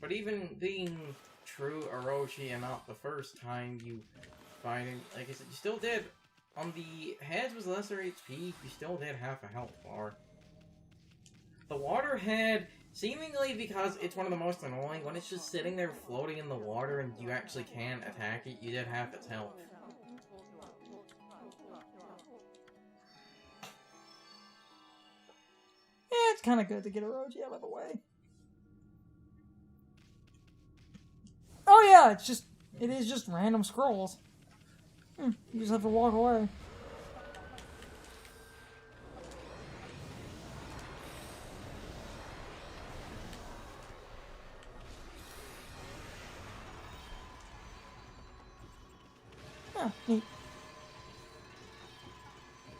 But even being true Orochi and not the first time you fight him, like I said, you still did, on the heads with lesser HP, you still did half a health bar. The water head, seemingly because it's one of the most annoying, when it's just sitting there floating in the water and you actually can't attack it, you did half its health. Yeah, it's kind of good to get Orochi out of the way. Oh yeah, it is just random scrolls. You just have to walk away. Oh, neat.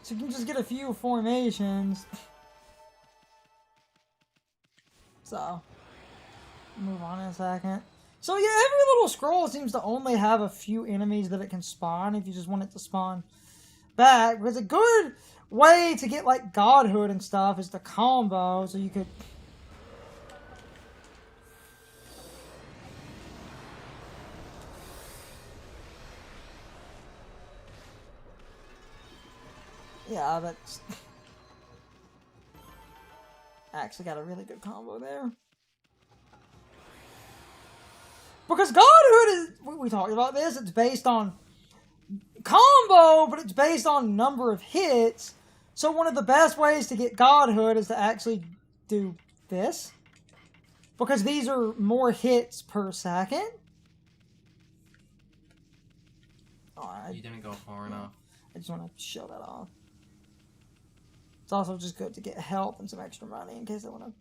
So you can just get a few formations. So, move on in a second. So yeah, every little scroll seems to only have a few enemies that it can spawn if you just want it to spawn back. Because a good way to get like godhood and stuff is to combo, so you could... Yeah, that's... Actually got a really good combo there. Because godhood is... We talked about this, it's based on combo, but it's based on number of hits. So one of the best ways to get godhood is to actually do this. Because these are more hits per second. You didn't go far enough. I just want to show that off. It's also just good to get help and some extra money in case I want to...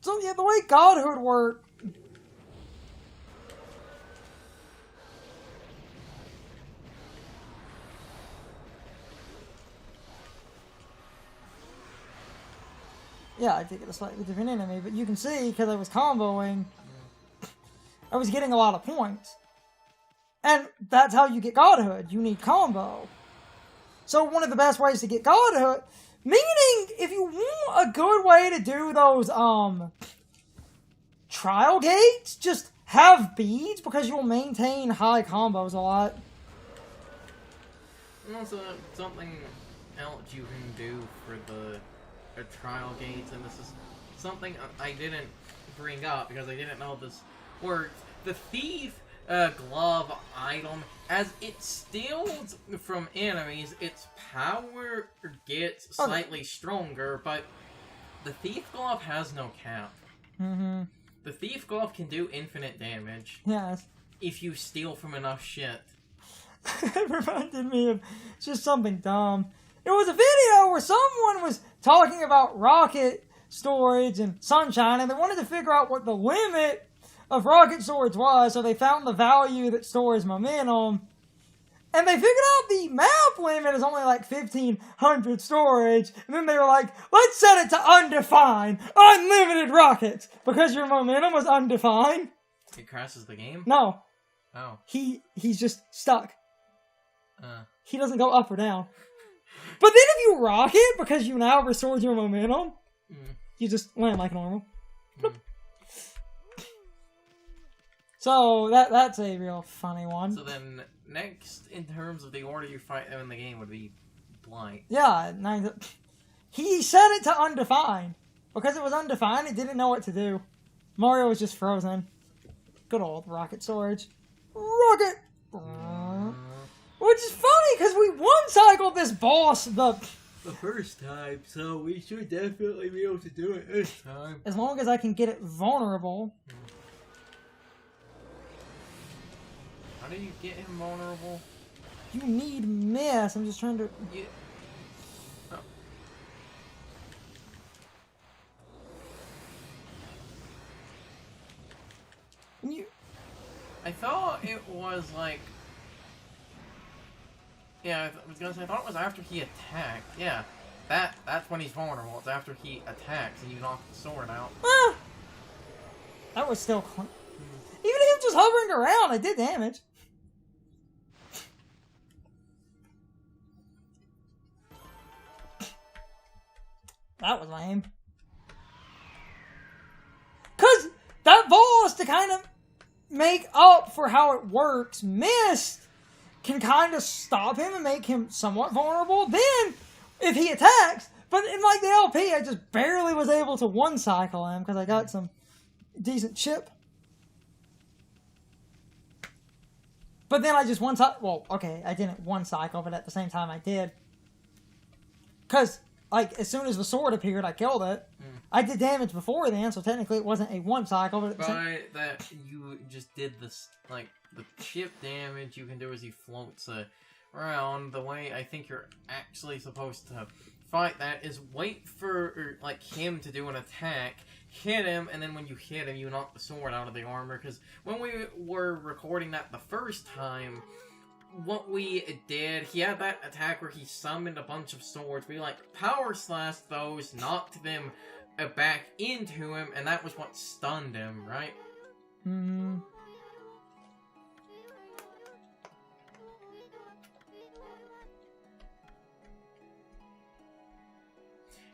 So yeah, the way godhood works... Yeah, I did get a slightly different enemy, but you can see, because I was comboing, I was getting a lot of points. And that's how you get godhood. You need combo. So one of the best ways to get godhood, meaning if you want a good way to do those trial gates, just have beads because you'll maintain high combos a lot. And also something else you can do for the trial gates, and this is something I didn't bring up because I didn't know this worked. The thief glove item, as it steals from enemies, its power gets slightly stronger, but the thief glove has no cap. Mm-hmm. The thief glove can do infinite damage. Yes. If you steal from enough shit. It reminded me of just something dumb. It was a video where someone was talking about rocket storage and sunshine, and they wanted to figure out what the limit of rocket storage was, so they found the value that stores momentum, and they figured out the map limit is only like 1,500 storage, and then they were like, let's set it to undefined, unlimited rockets, because your momentum was undefined. It crashes the game? No. Oh. He's just stuck. He doesn't go up or down. But then if you rock it, because you now restored your momentum, you just land like normal. So, that's a real funny one. So then, next, in terms of the order you fight them in the game, would be Blight. Yeah, he set it to undefined. Because it was undefined, it didn't know what to do. Mario was just frozen. Good old rocket storage. Rocket! Which is funny, because we one-cycled this boss the first time, so we should definitely be able to do it this time. As long as I can get it vulnerable. How do you get him vulnerable? You need miss. I'm just trying to... Yeah. Oh. I thought it was like... Yeah, I was gonna say, I thought it was after he attacked. Yeah, that's when he's vulnerable. It's after he attacks and you knock the sword out. Ah! That was still... Even him just hovering around, I did damage. That was lame. kind of make up for how it works, Mist can kind of stop him and make him somewhat vulnerable. Then, if he attacks, but in like the LP, I just barely was able to one-cycle him because I got some decent chip. But then I just well, okay, I didn't one-cycle, but at the same time I did. Because, like, as soon as the sword appeared, I killed it. I did damage before then, so technically it wasn't a one-cycle, but... By that, you just did this, like, the chip damage you can do as he floats around. The way I think you're actually supposed to fight that is wait for, like, him to do an attack, hit him, and then when you hit him, you knock the sword out of the armor. Because when we were recording that the first time, what we did, he had that attack where he summoned a bunch of swords. We, like, power slashed those, knocked them back into him, and that was what stunned him, right? Hmm.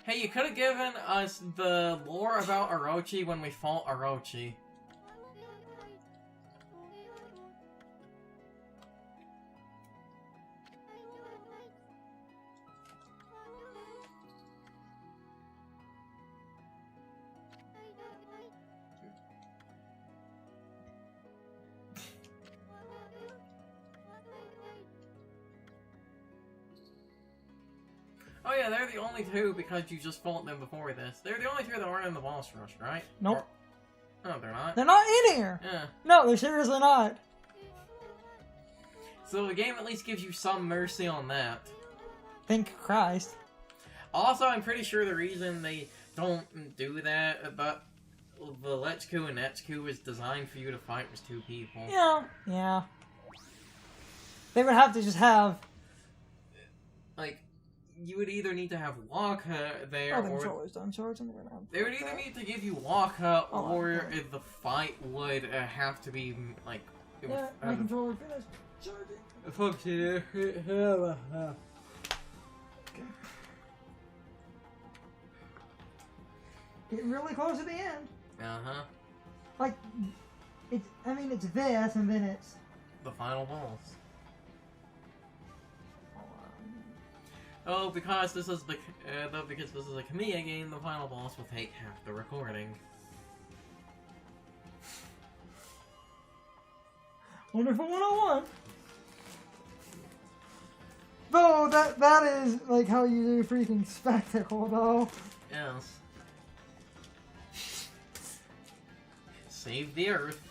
Hey, you could have given us the lore about Orochi when we fought Orochi. Oh yeah, they're the only two because you just fought them before this. They're the only two that aren't in the boss rush, right? Nope. No, they're not. They're not in here! Yeah. No, they're seriously not. So the game at least gives you some mercy on that. Thank Christ. Also, I'm pretty sure the reason they don't do that, but the Lechku and Netchku is designed for you to fight as two people. Yeah. They would have to just have... Like, you would either need to have Waka there, the or... controller's done charging. They would either need to give you Waka, or the fight would have to be, like... Yeah, my controller finished charging. Function. Getting really close to the end. Uh-huh. Like, it's this, and then it's... The final boss. Oh, because this is because this is a Kamiya game, the final boss will take half the recording. Wonderful 101. Though, that is, like, how you do freaking spectacle, though. Yes. Save the Earth.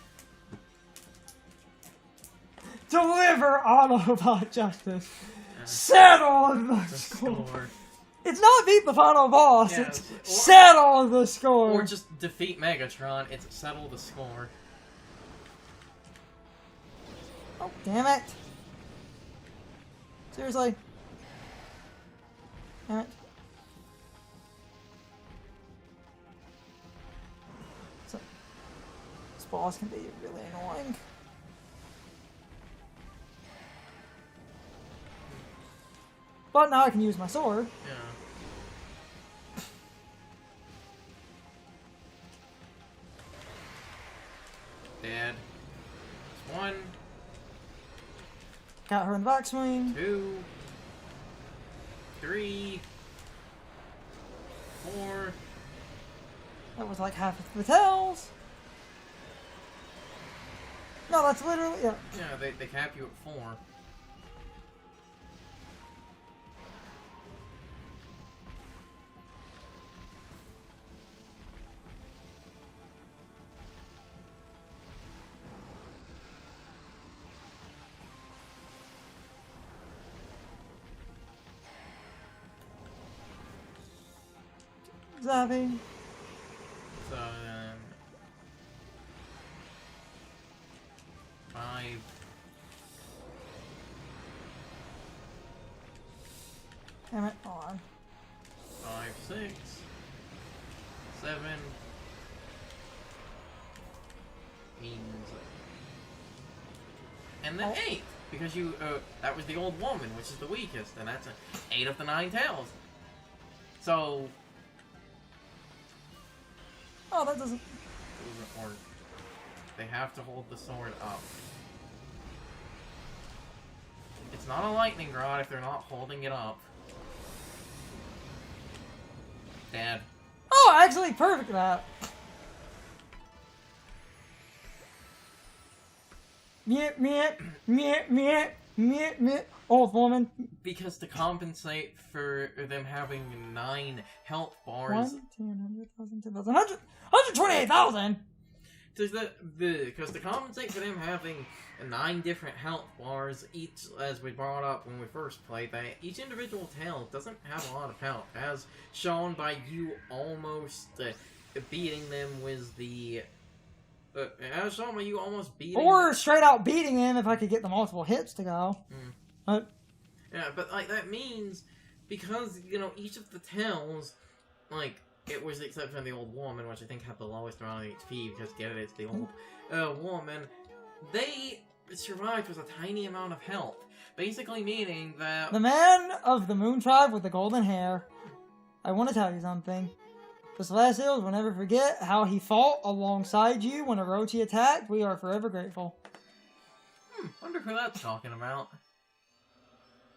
Deliver Autobot justice. Settle the score. It's not beat the final boss, Yes. it's settle the score. Or just defeat Megatron, it's settle the score. Oh, damn it. Seriously. Damn it. So, this boss can be really annoying. But now I can use my sword. Yeah. Dead. One. Got her in the backswing. 2, 3, 4. That was like half of the tails. No, that's literally, yeah. Yeah, they cap you at 4. Zapping. So then 5. Damn it, hold on. 5, 6, 7, 8, and then 8, because you that was the old woman, which is the weakest, and that's 8 of the 9 tails. So Oh, that doesn't work. They have to hold the sword up. It's not a lightning rod if they're not holding it up. Dad. Oh, actually, perfect at that. Meh. Old woman. Because to compensate for them having 9 health bars... 1, 10, 100,000, 10,000, 128,000! Because to compensate for them having 9 different health bars, each, as we brought up when we first played that, each individual tail doesn't have a lot of health, as shown by you almost beating them with the... as shown by you almost beating Or straight out beating them if I could get the multiple hits to go. Yeah, but like that means, because, you know, each of the tails, like... It was except for the old woman, which I think had the lowest amount of HP, because get it, it's the old woman. They survived with a tiny amount of health. Basically meaning that... The man of the Moon Tribe with the golden hair. I want to tell you something. The Celestials will never forget how he fought alongside you when Orochi attacked. We are forever grateful. Wonder who that's talking about.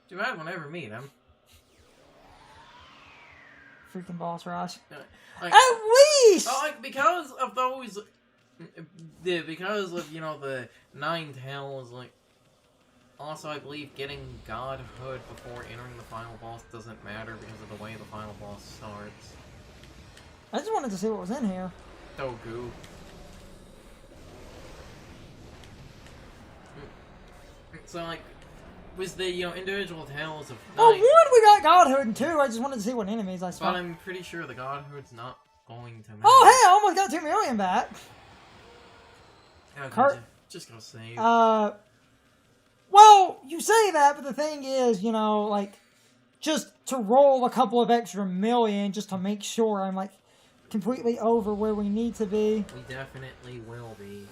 Too bad we'll never meet him. Freaking boss rush. Like, at least! Like, because of those... because of, you know, the 9 tails, like... Also, I believe getting godhood before entering the final boss doesn't matter because of the way the final boss starts. I just wanted to see what was in here. Togu. So, like... Was the, you know, individual tales of... Well, 1, we got godhood, and 2, I just wanted to see what enemies I saw. But I'm pretty sure the godhood's not going to matter. Oh, hey, I almost got 2 million back. Just go save. Well, you say that, but the thing is, you know, like, just to roll a couple of extra million just to make sure I'm, like, completely over where we need to be. We definitely will be.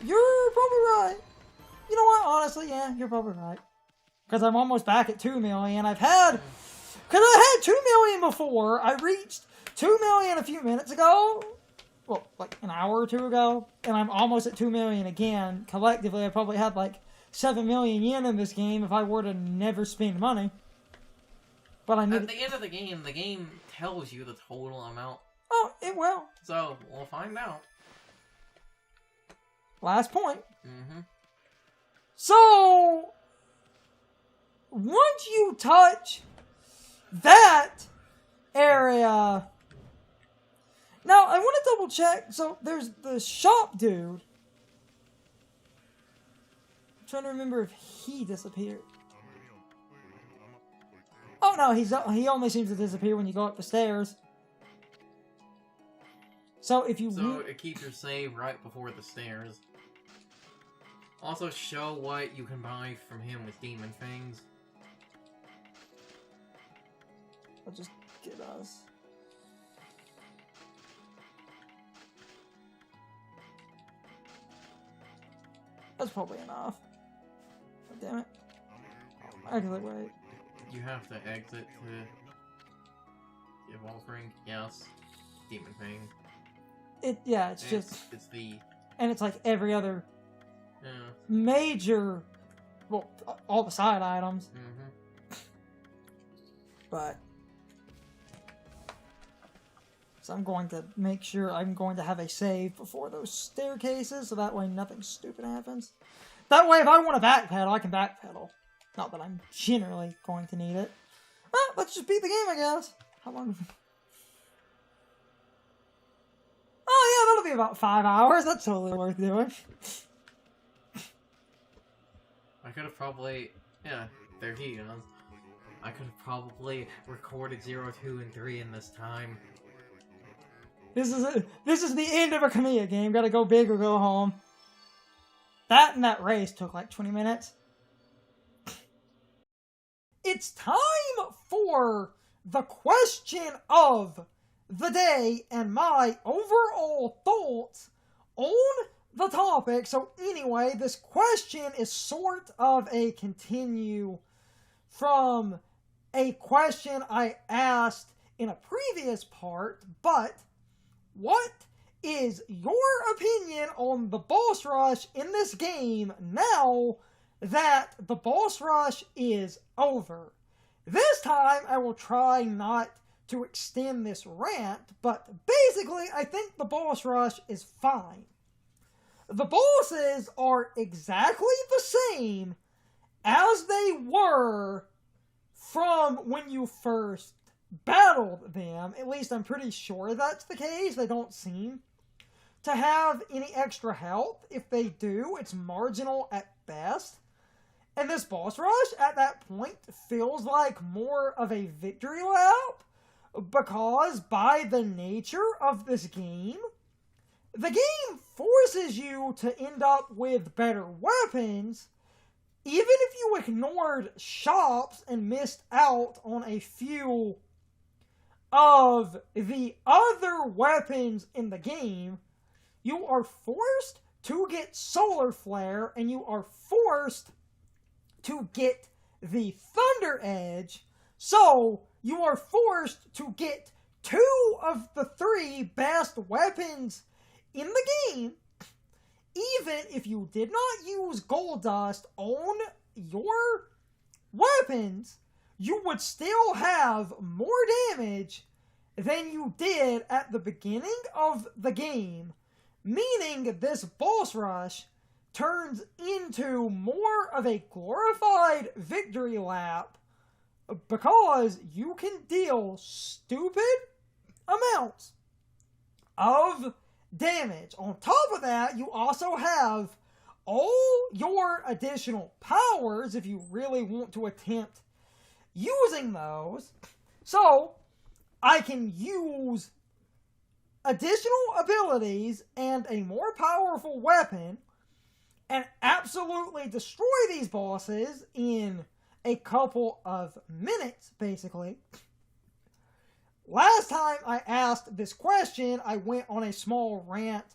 You're probably right. You know what? Honestly, yeah, you're probably right. Because I'm almost back at 2 million. Because I had 2 million before. I reached 2 million a few minutes ago. Well, like an hour or 2 ago. And I'm almost at 2 million again. Collectively, I probably had like 7 million yen in this game if I were to never spend money. But I need... At the end of the game tells you the total amount. Oh, it will. So, we'll find out. Last point. Mm-hmm. So, once you touch that area... Now, I want to double check. So, there's the shop dude. I'm trying to remember if he disappeared. Oh, no, he only seems to disappear when you go up the stairs. So, if you... So, keep your save right before the stairs. Also, show what you can buy from him with demon fangs. I'll just get us. That's probably enough. Oh, damn it. Actually, wait. You have to exit to evolve ring. Yes. Demon fang. It's just... It's the... And it's like every other... Yeah. Major... Well, all the side items. Mm-hmm. But... So I'm going to make sure I'm going to have a save before those staircases, so that way nothing stupid happens. That way if I want to backpedal, I can backpedal. Not that I'm generally going to need it. Well, let's just beat the game, I guess. How long... Oh yeah, that'll be about 5 hours. That's totally worth doing. I could have probably... Yeah, there he is. I could have probably recorded 0, 2, and 3 in this time. This is the end of a Okami game. Gotta go big or go home. That and that race took like 20 minutes. It's time for the question of the day and my overall thoughts on the topic. So anyway, this question is sort of a continue from a question I asked in a previous part, but what is your opinion on the boss rush in this game now that the boss rush is over? This time I will try not to extend this rant, but basically I think the boss rush is fine. The bosses are exactly the same as they were from when you first battled them. At least I'm pretty sure that's the case. They don't seem to have any extra health. If they do, it's marginal at best. And this boss rush at that point feels like more of a victory lap, because by the nature of this game, the game forces you to end up with better weapons, even if you ignored shops and missed out on a few of the other weapons in the game. You are forced to get Solar Flare, and you are forced to get the Thunder Edge, so you are forced to get 2 of the 3 best weapons in the game, even if you did not use Gold Dust on your weapons. You would still have more damage than you did at the beginning of the game, meaning this boss rush turns into more of a glorified victory lap because you can deal stupid amounts of damage. On top of that, you also have all your additional powers if you really want to attempt using those. So, I can use additional abilities and a more powerful weapon and absolutely destroy these bosses in a couple of minutes, basically. Last time I asked this question, I went on a small rant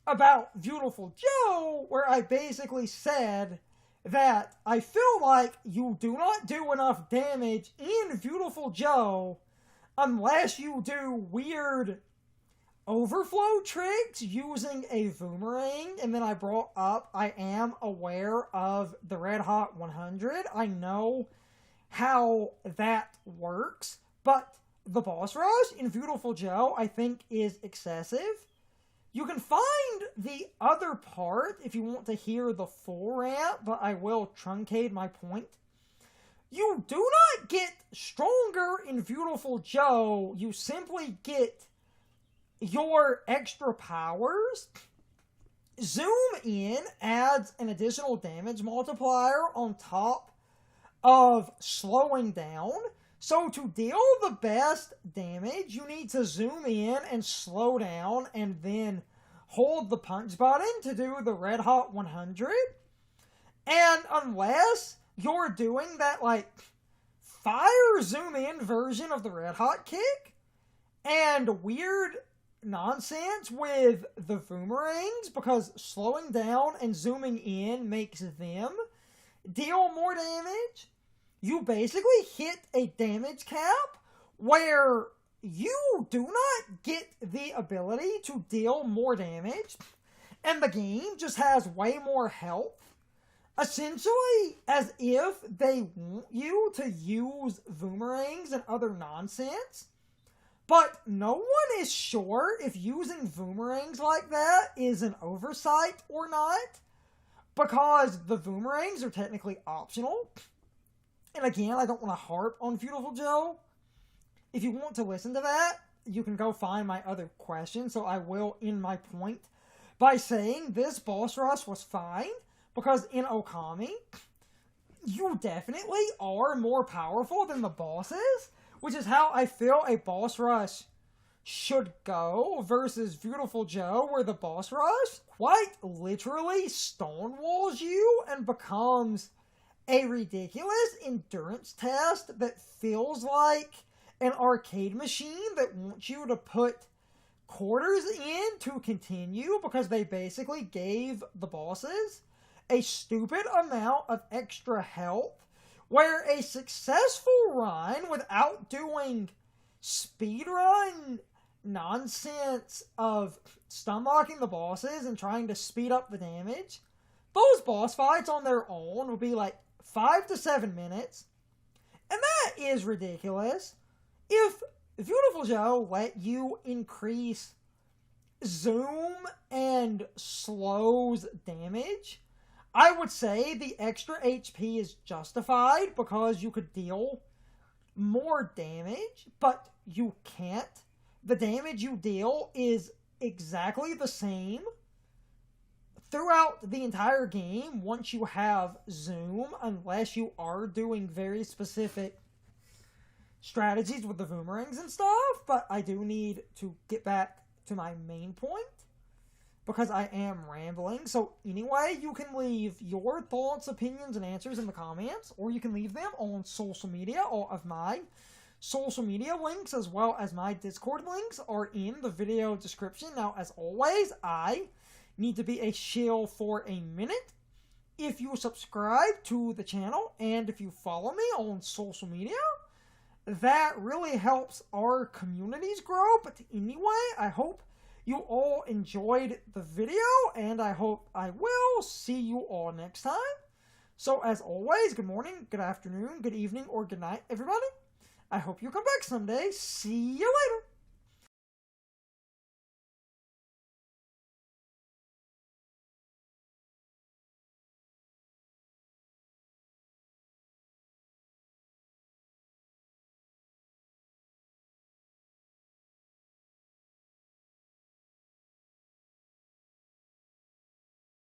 about Beautiful Joe, where I basically said that I feel like you do not do enough damage in Beautiful Joe unless you do weird overflow tricks using a boomerang. And then I brought up, I am aware of the Red Hot 100. I know how that works, but the boss rush in Beautiful Joe, I think, is excessive. You can find the other part if you want to hear the full rant, but I will truncate my point. You do not get stronger in Beautiful Joe. You simply get your extra powers. Zoom in adds an additional damage multiplier on top of slowing down. So to deal the best damage, you need to zoom in and slow down and then hold the punch button to do the Red Hot 100. And unless you're doing that, like, fire zoom in version of the Red Hot kick and weird nonsense with the boomerangs, because slowing down and zooming in makes them deal more damage, you basically hit a damage cap where you do not get the ability to deal more damage, and the game just has way more health. Essentially, as if they want you to use boomerangs and other nonsense. But no one is sure if using boomerangs like that is an oversight or not, because the boomerangs are technically optional. And again, I don't want to harp on Beautiful Joe. If you want to listen to that, you can go find my other question, so I will end my point by saying this boss rush was fine, because in Okami, you definitely are more powerful than the bosses, which is how I feel a boss rush should go, versus Beautiful Joe, where the boss rush quite literally stonewalls you and becomes a ridiculous endurance test that feels like an arcade machine that wants you to put quarters in to continue, because they basically gave the bosses a stupid amount of extra health, where a successful run without doing speedrun nonsense of stun-locking the bosses and trying to speed up the damage, those boss fights on their own will be like 5 to 7 minutes. And that is ridiculous. If Beautiful Joe let you increase zoom and slows damage, I would say the extra HP is justified because you could deal more damage, but you can't. The damage you deal is exactly the same throughout the entire game once you have zoom, unless you are doing very specific strategies with the boomerangs and stuff. But I do need to get back to my main point because I am rambling. So anyway, you can leave your thoughts, opinions, and answers in the comments, or you can leave them on social media. All of my social media links as well as my Discord links are in the video description. Now, as always, I need to be a shill for a minute. If you subscribe to the channel and if you follow me on social media, that really helps our communities grow. But anyway, I hope you all enjoyed the video, and I hope I will see you all next time. So as always, good morning, good afternoon, good evening, or good night, everybody. I hope you come back someday. See you later.